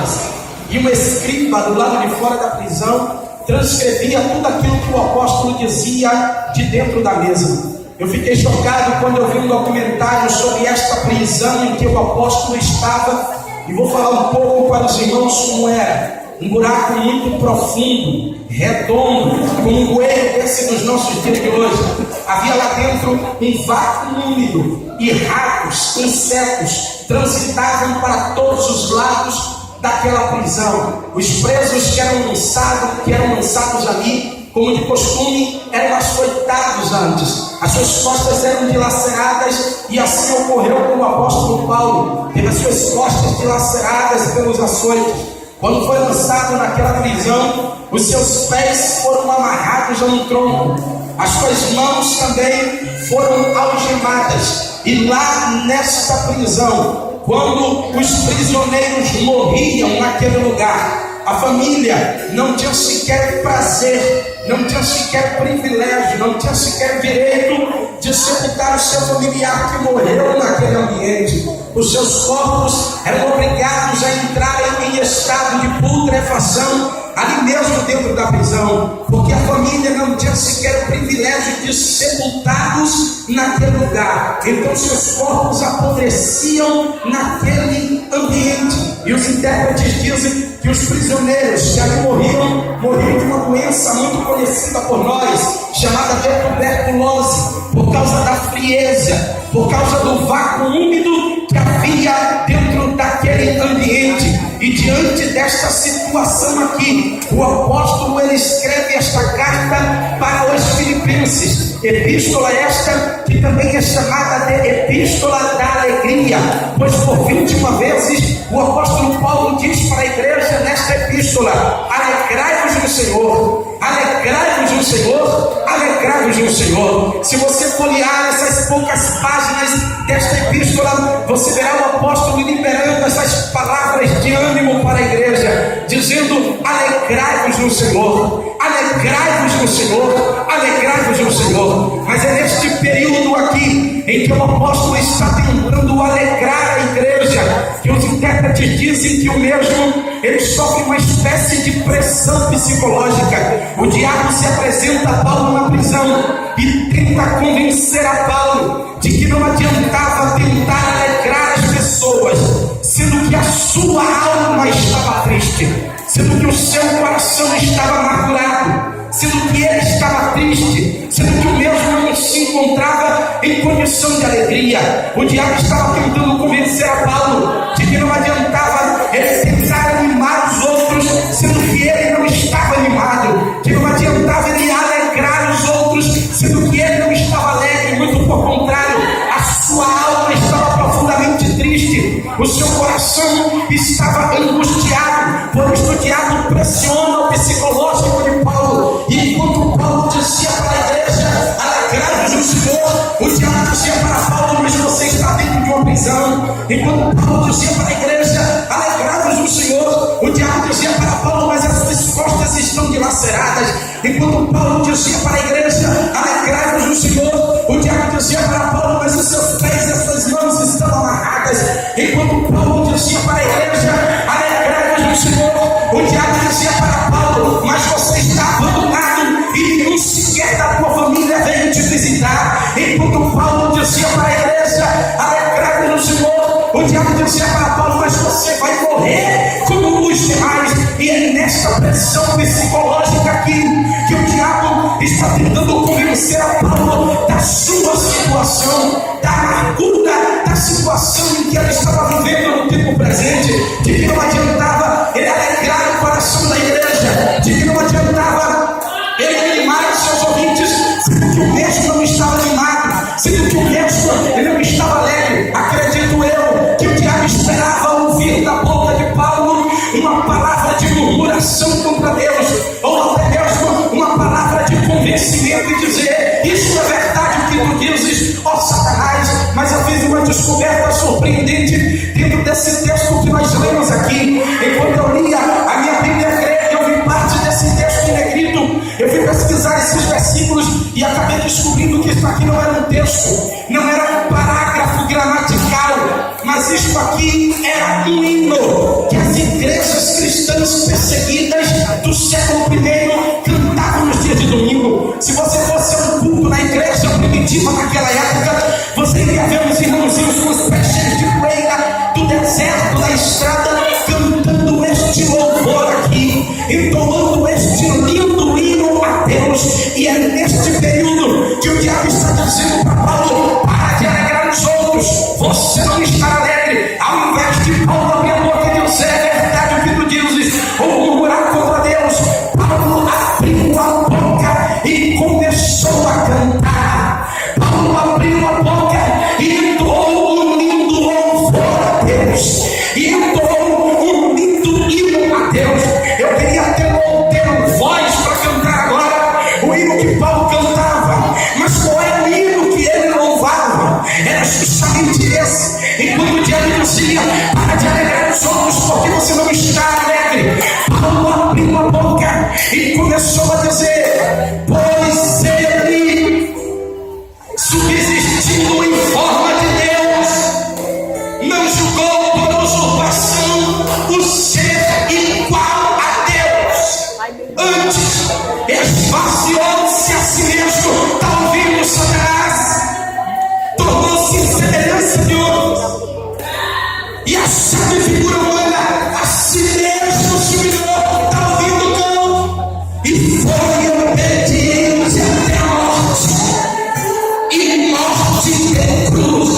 páginas, e um escriba do lado de fora da prisão transcrevia tudo aquilo que o apóstolo dizia de dentro da mesa. Eu fiquei chocado quando eu vi um documentário sobre esta prisão em que o apóstolo estava, e vou falar um pouco para os irmãos como era. Um buraco muito profundo, redondo, como um bueiro desse dos nossos dias de hoje. Havia lá dentro um vácuo úmido, e ratos, insetos transitavam para todos os lados daquela prisão. Os presos que eram lançados ali, como de costume, eram açoitados antes. As suas costas eram dilaceradas, e assim ocorreu com o apóstolo Paulo. Teve as suas costas dilaceradas pelos açoites. Quando foi lançado naquela prisão, os seus pés foram amarrados a um tronco, as suas mãos também foram algemadas. E lá nesta prisão, quando os prisioneiros morriam naquele lugar, a família não tinha sequer prazer, não tinha sequer privilégio, não tinha sequer direito de sepultar o seu familiar que morreu naquele ambiente. Os seus corpos eram obrigados a entrarem em estado de putrefação ali mesmo dentro da prisão, porque a família não tinha sequer o privilégio de sepultá-los naquele lugar. Então seus corpos apodreciam naquele ambiente. E os intérpretes dizem que os prisioneiros que ali morriam de uma doença muito conhecida por nós, chamada tuberculose, por causa da frieza, por causa do vácuo úmido que havia dentro daquele ambiente. E diante desta situação aqui, o apóstolo ele escreve esta carta para os filipenses. Epístola esta que também é chamada de Epístola da Alegria, pois por 21 vezes o apóstolo Paulo diz para a igreja nesta epístola: alegrai-vos no Senhor, alegrai-vos no Senhor, alegrai-vos no Senhor. Se você folhear essas poucas páginas desta epístola, você verá o apóstolo liberando essas palavras de ânimo para a igreja, dizendo: alegrai-vos no Senhor, alegrai-vos no Senhor, alegrai-vos no Senhor. Mas é neste período aqui em que o apóstolo está tentando alegrar a igreja, que os intérpretes dizem que o mesmo ele sofre uma espécie de pressão psicológica. O diabo se apresenta a Paulo na prisão e tenta convencer a Paulo de que não adiantava tentar alegrar as pessoas, sendo que a sua alma estava triste, sendo que o seu coração estava amargurado, sendo que ele estava triste, sendo que o mesmo não se encontrava em condição de alegria. O diabo estava tentando convencer a Paulo de que não adiantava ele tentar animar os outros, sendo que ele não estava animado, que não adiantava ele alegrar os outros, sendo que ele não estava alegre. Muito por contrário, a sua alma estava profundamente triste, o seu coração estava angustiado. Por isso o diabo pressiona o psicológico de Paulo, e enquanto Paulo dizia para a igreja: alegrai-vos no Senhor, o diabo dizia para Paulo: mas você está dentro de uma prisão. Enquanto Paulo dizia para a igreja: alegrai-vos no Senhor, o diabo dizia para Paulo: mas as suas costas estão dilaceradas. Enquanto Paulo dizia para a igreja: alegrai-vos no Senhor, o diabo dizia para Paulo: mas os seus pés e as suas mãos estão amarradas. Enquanto Paulo dizia para a igreja: alegrai-vos no Senhor, o diabo dizia para Paulo: mas você está abandonado e nenhum sequer da tua família veio te visitar. Enquanto Paulo dizia para a igreja: alegrai-vos no Senhor, o diabo dizia para Paulo: mas você vai morrer como os demais. E é nesta pressão psicológica aqui que o diabo está tentando convencer a Paulo da sua situação, da amargura da situação em que ele estava vivendo no tempo presente, de que não adiantava ele alegrar o coração da igreja, de que não adiantava ele animar os seus ouvintes, sendo que o mesmo não estava animado, sendo que o mesmo ele não estava alegre. Acredito eu que o diabo esperava ouvir da boca de Paulo uma palavra de murmuração contra Deus, ou até mesmo uma palavra de convencimento e dizer: isso é verdade o que tu dizes, ó Satanás. Mas eu fiz uma descoberta surpreendente dentro desse texto que nós lemos aqui. Enquanto eu lia a minha Bíblia grega, eu vi parte desse texto em negrito. Eu fui pesquisar esses versículos e acabei descobrindo que isso aqui não era um texto, não era um parágrafo gramatical, mas isso aqui era um hino que as igrejas cristãs perseguidas do século I cantavam nos dias de domingo. Se você fosse a um culto na igreja primitiva naquela época, você iria ver os irmãozinhos com os pés cheios de poeira do deserto, da estrada, cantando este louvor aqui, entoando este lindo hino a Deus. E é neste período que o diabo está dizendo para Paulo: para de alegrar os outros, você não está alegre. Ao invés de Paulo abrir a boca e dizer é verdade o que tu dizes, ou murmurar contra Deus, Paulo abriu a boca e começou a cantar. Paulo abriu a boca e entoou um lindo louvor a Deus, e entoou um lindo hino a Deus. Eu queria ter voz para cantar agora o hino que Paulo cantava, mas qual era o hino que ele louvava? Era justamente esse. Enquanto o diabo dizia: para de alegrar os outros, porque você não está alegre, Paulo abriu a boca e começou a dizer: pois ele, subsistindo em forma de Deus, não julgou por usurpação o ser igual a Deus, antes esvaziou-se a si mesmo. Está ouvindo, Satanás? Tornou-se em semelhança de homens, e achado em figura humana, a si mesmo se humilhou. Está ouvindo, cão? E foi obediente até a morte, e morte de cruz.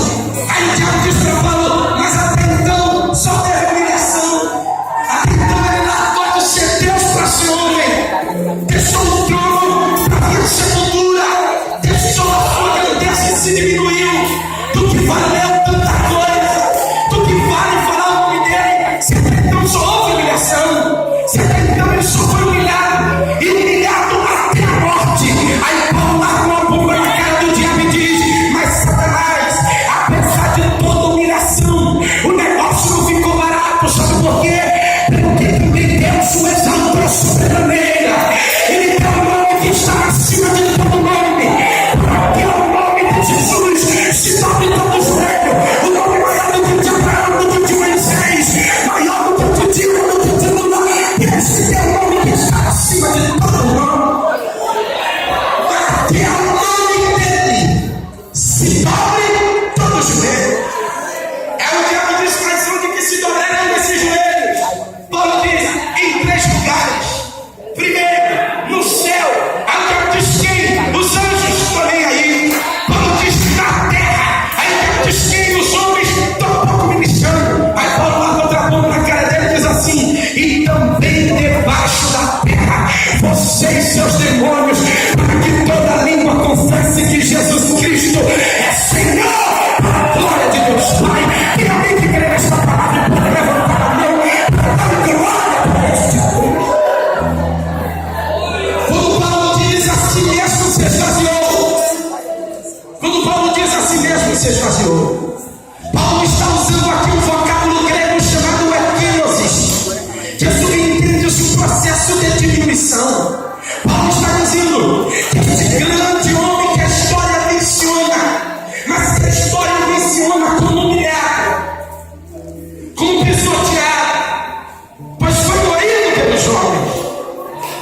Aí o diabo diz para Paulo: mas até então só teve humilhação. Até então ele largou de ser Deus para ser homem, deixou o trono para vir a sepultura, deixou a sua grandeza e se diminuiu. Do que valeu tanta coisa, do que vale falar o nome dele, se até então só houve humilhação, se até então ele só foi humilhado, e humilhado até a morte. Aí Paulo largou a bomba na cara do diabo e diz: mas Satanás, apesar de toda humilhação, o negócio não ficou barato. Sabe por quê? Porque também Deus o exaltou sobremaneira. Ele tem um nome que está acima de todo nome, porque o nome de Jesus se dobre todo o joelho. O nome maior do que o de Abraão, do que o de Moisés, maior do que o de Diego, do que o de Lula. Esse é o nome que está acima de todo nome. Até o nome dele se dobre todo o joelho. É o diabo diz: mas onde que se dobrarão esses joelhos? Paulo diz: em 3 lugares. Primeiro, no céu. Aí o diabo diz: quem? Os anjos estão nem aí. Paulo diz: na terra. Aí o diabo diz: quem? Os homens estão pouco ministrando. Aí Paulo larga outra bomba na cara dele e diz assim: e também debaixo da terra, vocês, seus demônios, para que toda língua confesse que Jesus Cristo é Senhor, a glória de Deus Pai. Tem alguém que crê nesta palavra? Pode levantar a mão para dar glória para este Deus. Quando Paulo diz a si mesmo se esvaziou, quando Paulo diz a si mesmo se esvaziou, Paulo está usando aqui um vocábulo grego chamado ekenosis, que subentende-se um processo de diminuição. Paulo está dizendo que esse grande homem que a história menciona, mas que a história menciona como humilhado, como pisoteado, pois foi moído pelos homens,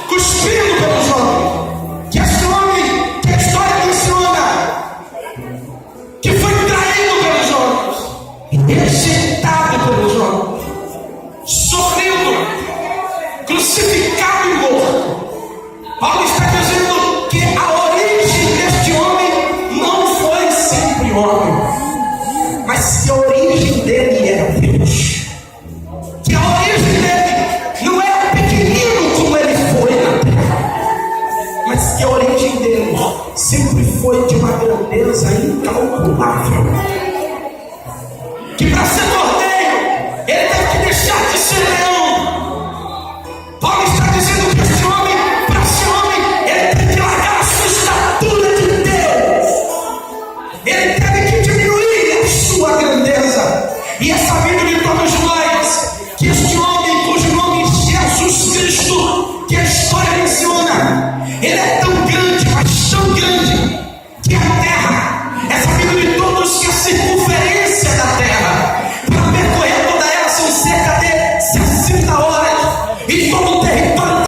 cuspido pelos homens, que esse homem que a história menciona, que foi traído pelos homens, rejeitado pelos homens, sofrido, crucificado e morto. Paulo está dizendo que a origem deste homem não foi sempre homem, mas que a origem dele era Deus. Que a origem dele não era pequenino como ele foi na terra, mas que a origem dele sempre foi de uma grandeza incalculável.